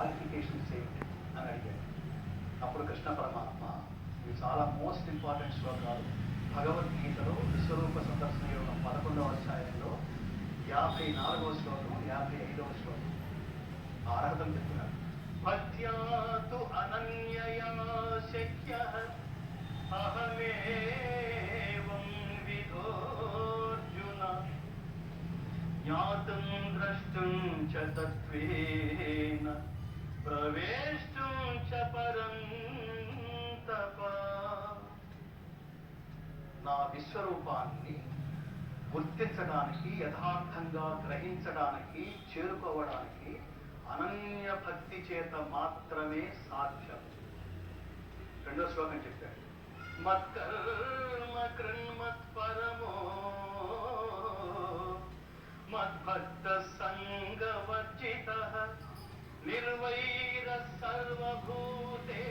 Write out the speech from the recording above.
Qualifications ఏంటి అని అడిగాడు. అప్పుడు కృష్ణ పరమాత్మ ఇవి చాలా మోస్ట్ ఇంపార్టెంట్ శ్లోకాలు. భగవద్గీతలో విశ్వరూప సందర్శన యోగం 11వ అధ్యాయంలో 54వ శ్లోకం 55వ శ్లోకం ఆ అర్హతలు చెప్తున్నారు. భక్త్యాతు అనన్యయా శక్యః అహమేవం విదోర్జున జ్ఞాతుం ద్రష్టుం చ తత్వేన ప్రవేష్టుం చ పరంతప. నా విశ్వరూపాన్ని గుర్తించడానికి, యథార్థంగా గ్రహించడానికి, చేరుకోవడానికి అనన్య భక్తి చేత మాత్రమే సాధ్యం. రెండో శ్లోకం చెప్పాడు. మత్కర్మ కృన్మత్పరమో మద్భక్త సంగవర్జితః నిర్వైర సర్వభూతేషు